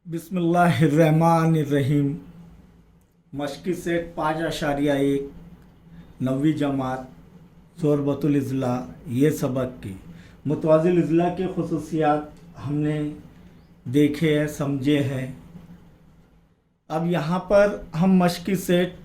बिस्मिल्लाहिर्रहमानिर्रहीम। मशक़ी सेट 5.1 नवी जमात ज़ोरबतुल इज़ला। ये सबक की मुतवाज़िल इज़ला के खुसूसियात हमने देखे हैं, समझे हैं। अब यहाँ पर हम मशक़ी सेट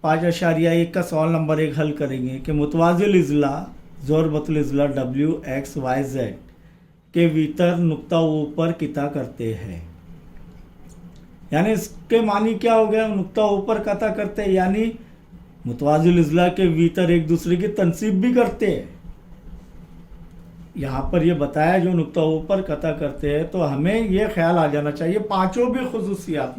5.1 का सवाल नंबर 1 हल करेंगे कि मुतवाज़िल इज़ला ज़ोरबतुल इज़ला WXYZ के भीतर नुक्ता ऊपर किता करते हैं। यानी इसके मानी क्या हो गया, नुक्ता ऊपर कता करते हैं, यानी मुतवाज़िल इज़ला के भीतर एक दूसरे की तनसीब भी करते हैं। यहाँ पर ये बताया जो नुक्ता ऊपर कता करते हैं, तो हमें ये ख्याल आ जाना चाहिए पांचों भी खुसूसियात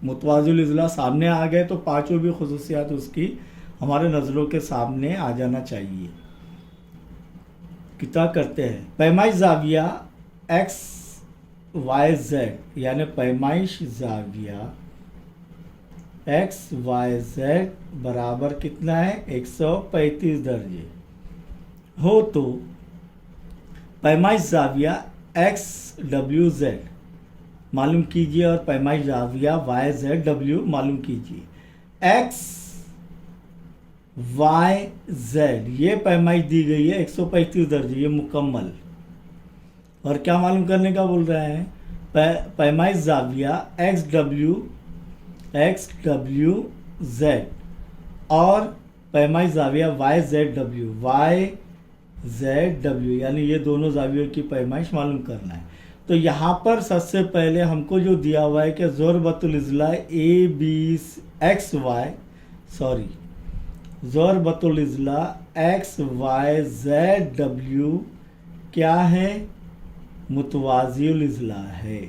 मुतवाज़िल इज़ला सामने आ गए तो पांचों भी खुसूसियात उसकी हमारे नज़रों के सामने आ जाना चाहिए। किता करते हैं पैमाइश ज़ाविया XYZ, यानी पैमाइश ज़ाविया XYZ बराबर कितना है 135 दर्जे हो तो पैमाइश ज़ाविया XWZ मालूम कीजिए और पैमाइश ज़ाविया YZW मालूम कीजिए। XYZ ये पैमाइश दी गई है 135 दर्जे, ये मुकम्मल। और क्या मालूम करने का बोल रहे हैं, पैमाइश ज़ाविया XWZ और पैमाइश ज़ाविया YZW, यानी ये दोनों ज़ावियों की पैमाइश मालूम करना है। तो यहाँ पर सबसे पहले हमको जो दिया हुआ है कि ज़ोरबतुल इज़ला ज़ोरबतुल इज़ला XYZW क्या है, मुतवाज़िल इज़ला है।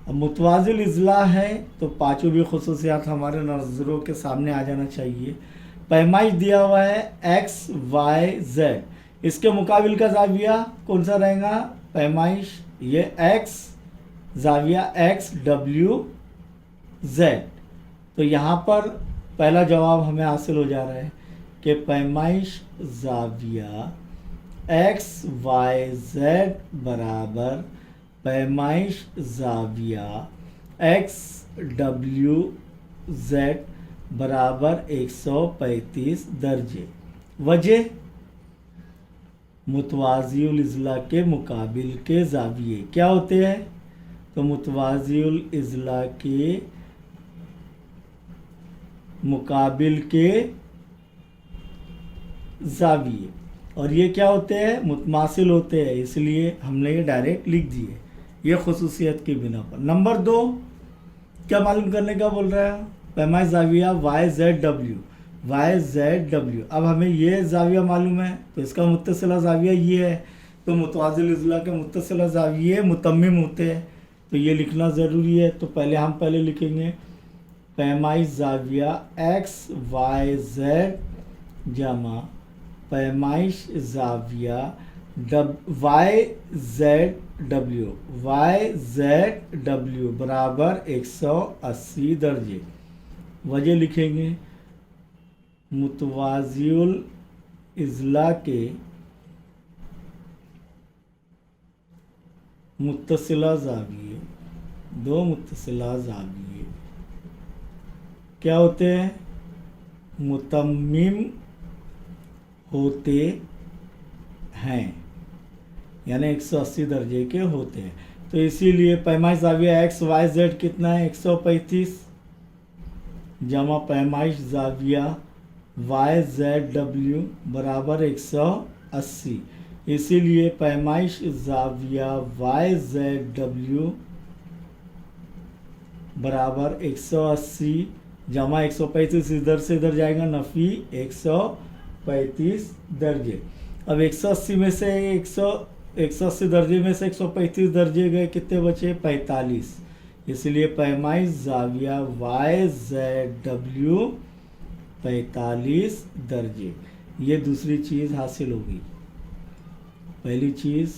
अब मुतवाज़िल इज़ला है तो पांचों भी खुसूसियात हमारे नज़रों के सामने आ जाना चाहिए। पैमाइश दिया हुआ है XYZ, इसके मुकाबिल का ज़ाविया कौन सा रहेगा, पैमाइश ये X ज़ाविया XWZ। तो यहाँ पर पहला जवाब हमें हासिल हो जा रहा है कि पैमाइश ज़ाविया XYZ बराबर पैमाइश ज़ाविया XWZ बराबर 135 दर्जे। वजह मुतवाज़िल इज़ला के मुकाबिल के ज़ाविये क्या होते हैं, तो मुतवाज़िल इज़ला के मुकाबिल के ज़ाविये और ये क्या होते हैं, मुतमासिल होते हैं, इसलिए हमने ये डायरेक्ट लिख दिए ये खुसूसियत की बिना पर। नंबर 2 क्या मालूम करने का बोल रहा है, पैमाइश ज़ाविया YZW। अब हमें ये ज़ाविया मालूम है तो इसका मुत्तसिला ज़ाविया ये है, तो मुतवाज़िल इज़ला के मुत्तसिला ज़ाविये मुतम्मिम होते हैं, तो ये लिखना ज़रूरी है। तो हम पहले लिखेंगे पैमाइश ज़ाविया XYZ जमा पैमाइश ज़ाविया YZW बराबर 180 दर्जे। वजह लिखेंगे मुतवाज़िल इज़ला के मुत्तसिला ज़ाविये, दो मुत्तसिला ज़ाविये क्या होते हैं, मुतम्मिम होते हैं, यानी 180 दर्जे के होते हैं। तो इसीलिए पैमाइश ज़ाविया XYZ कितना है 135 जमा पैमाइश ज़ाविया YZW बराबर 180। इसीलिए पैमाइश ज़ाविया YZW बराबर 180 जमा 135, इधर से इधर जाएगा नफ़ी 135 दर्जे। अब 180 में से 180 दर्जे में से 135 दर्जे गए, कितने बचे 45। इसलिए पैमाइश ज़ाविया YZW 45 दर्जे। ये दूसरी चीज़ हासिल होगी। पहली चीज़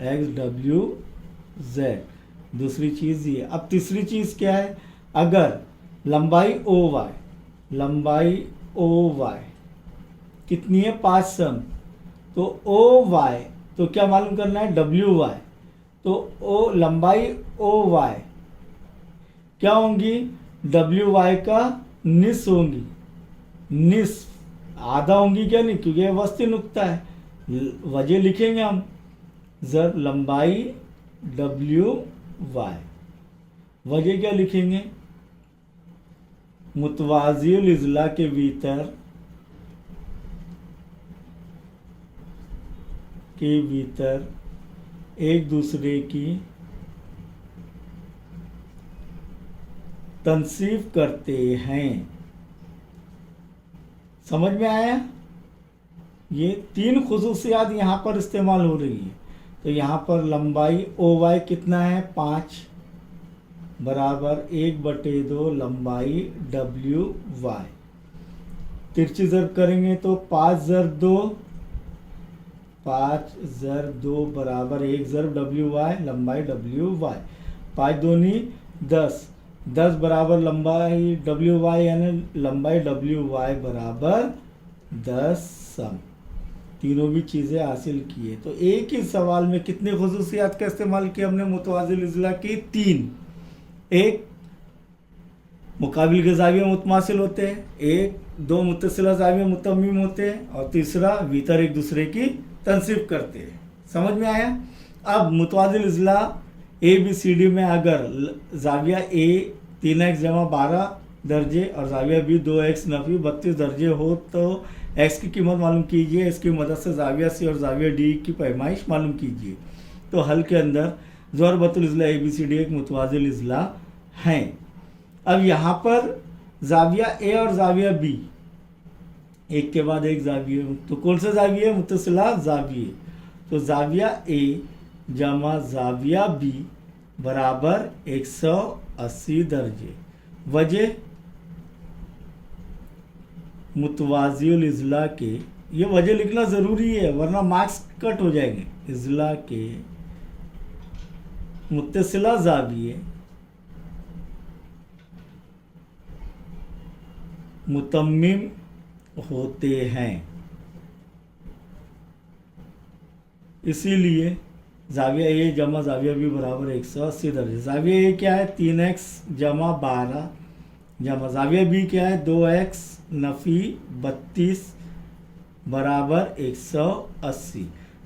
XWZ, दूसरी चीज़ ये। अब तीसरी चीज़ क्या है, अगर लंबाई OY कितनी है 5 सम, तो OY तो क्या मालूम करना है, डब्ल्यू वाई। तो ओ लंबाई ओ वाई क्या होंगी, डब्ल्यू वाई का निस्फ होंगी, निस्फ आधा होंगी क्या, नहीं, क्योंकि ये वस्ती नुक्ता है। वजह लिखेंगे हम, जब लंबाई डब्ल्यू वाई, वजह क्या लिखेंगे, मुतवाज़िल इज़ला के भीतर एक दूसरे की तनसीब करते हैं। समझ में आया, ये 3 खुसूसियात यहाँ पर इस्तेमाल हो रही है। तो यहाँ पर लंबाई ओ वाई कितना है, 5 बराबर 1/2 लंबाई डब्ल्यू वाई। तिरछी ज़रब करेंगे तो 5 ज़रब 2, 5 ज़रब 2 बराबर 1 ज़रब डब्ल्यू वाई, लंबाई डब्ल्यू वाई। 5 दूनी 10, 10 बराबर लंबाई डब्ल्यू वाई, यानी लंबाई डब्ल्यू वाई बराबर 10 सम। तीनों भी चीज़ें हासिल की है। तो एक ही सवाल में कितनी खुसूसियात का इस्तेमाल किया हमने, मुतवाज़िल इज़ला की 3। एक, मुकाबिल के ज़ाविये मुतमासिल होते हैं, एक, 2 मुत्तसिला ज़ाविये मुतम्मिम होते हैं, और तीसरा भीतर एक दूसरे की तनसीब करते हैं। समझ में आया। अब मुतवाज़िल इज़ला ए बी सी डी में अगर ज़ाविया ए 3x जमा 12 दर्जे और ज़ाविया बी 2x नफ़ी 32 दर्जे हो तो x की कीमत मालूम कीजिए। इसकी मदद से ज़ाविया सी और ज़ाविया डी की पैमाइश मालूम कीजिए। तो हल के अंदर ज़ोरबतुल इज़ला ए बी सी डी एक मुतवाज़िल इज़ला हैं। अब यहाँ पर ज़ाविया ए और ज़ाविया बी एक के बाद एक ज़ाविये, तो कौन से ज़ाविये, मुत्तसिला ज़ाविये। तो ज़ाविया ए जमा ज़ाविया बी बराबर 180 दर्जे। वजह, मुतवाज़िल इज़ला के, ये वजह लिखना ज़रूरी है वरना मार्क्स कट हो जाएंगे। इज़ला के मुत्तसिला ज़ाविये मुतम्मिम होते हैं, इसीलिए ज़ाविया ए जमा ज़ाविया बी बराबर 180 दर्जे। ज़ाविया ए क्या है, 3x जमा 12 जमा ज़ाविया बी क्या है, 2x नफ़ी 32 बराबर 180।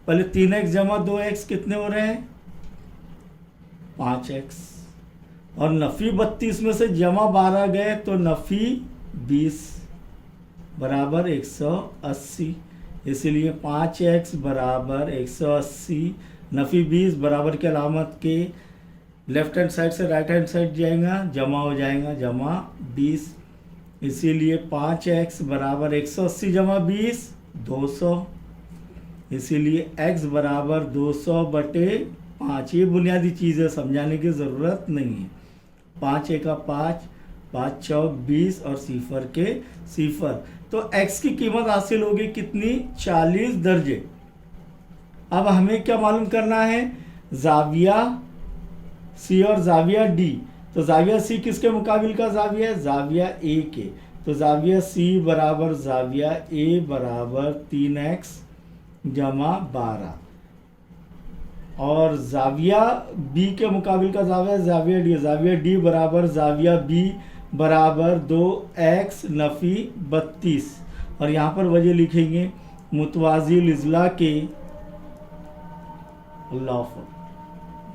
पहले 3x जमा 2x कितने हो रहे हैं, 5x, और नफ़ी 32 में से जमा 12 गए तो नफ़ी 20 बराबर 180। इसलिए 5x बराबर 180 नफ़ी 20 बराबर के अलामत के लेफ्ट हैंड साइड से राइट हैंड साइड जाएगा, जमा हो जाएगा, जमा 20। इसीलिए 5x बराबर 180 जमा 20 200। इसीलिए x बराबर 200/5। ये बुनियादी चीज़ें समझाने की ज़रूरत नहीं है। 5 एका 5, 5 चौक 20 और सिफर के सिफर। तो x की कीमत हासिल होगी कितनी, 40 दर्जे। अब हमें क्या मालूम करना है, ज़ाविया सी और ज़ाविया डी। तो ज़ाविया सी किसके मुकाबिल का ज़ाविया है, ज़ाविया ए के। तो ज़ाविया सी बराबर ज़ाविया ए बराबर 3x जमा 12, और ज़ाविया बी के मुकाबिल का ज़ाविया ज़ाविया डी। ज़ाविया डी बराबर ज़ाविया बी बराबर 2x नफ़ी 32, और यहाँ पर वजह लिखेंगे मुतवाज़िल इज़ला के,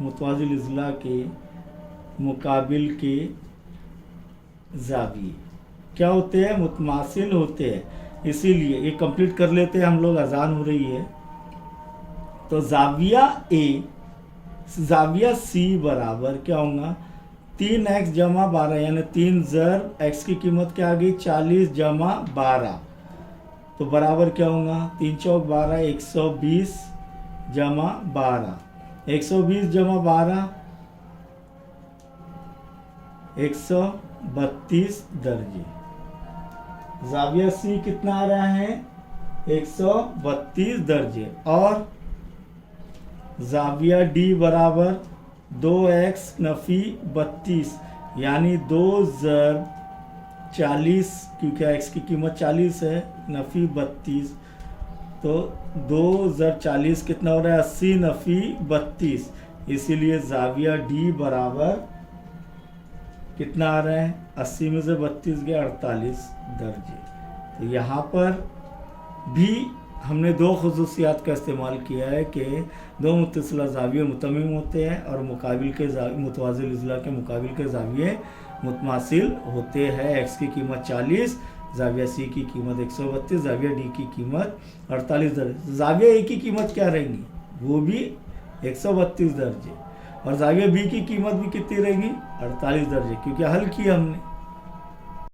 मुतवाज़िल इज़ला के मुकाबिल के ज़ाविये क्या होते हैं, मुतमासिल होते हैं। इसीलिए ये कंप्लीट कर लेते हैं हम लोग, अजान हो रही है। तो ज़ाविया ए ज़ाविया सी बराबर क्या होगा, 3x जमा 12, यानी 3 ज़रब x की कीमत क्या आ गई, 40 जमा 12। तो बराबर क्या होगा, 3 चौक 12, 120 जमा 12, 120 जमा 12 132 दर्जे। ज़ाविया सी कितना आ रहा है, 132 दर्जे। और ज़ाविया डी बराबर 2x नफ़ी 32, यानी 2 ज़रब 40, क्योंकि x की कीमत 40 है, नफ़ी 32 तो 2 × 40 कितना हो रहा है, 80 नफी 32, इसीलिए जाविया डी बराबर कितना आ रहा है, 80 में से 32 गया 48 दर्जे। तो यहाँ पर भी हमने दो खसूसियात का इस्तेमाल किया है कि दो मुत्तसिला ज़ाविये मुतमिम होते हैं और मुकाबिल के मुतवाज़िल इज़ला के मुकाबिल के ज़ाविये मुतमासिल होते हैं। एक्स की कीमत 40, ज़ाविया सी की कीमत 132, ज़ाविया डी की कीमत 48 दर्जे। ज़ाविया ए की कीमत क्या रहेंगी, वो भी 132 दर्जे, और ज़ाविया बी की कीमत भी कितनी रहेगी, 48 दर्जे, क्योंकि हल किया हमने।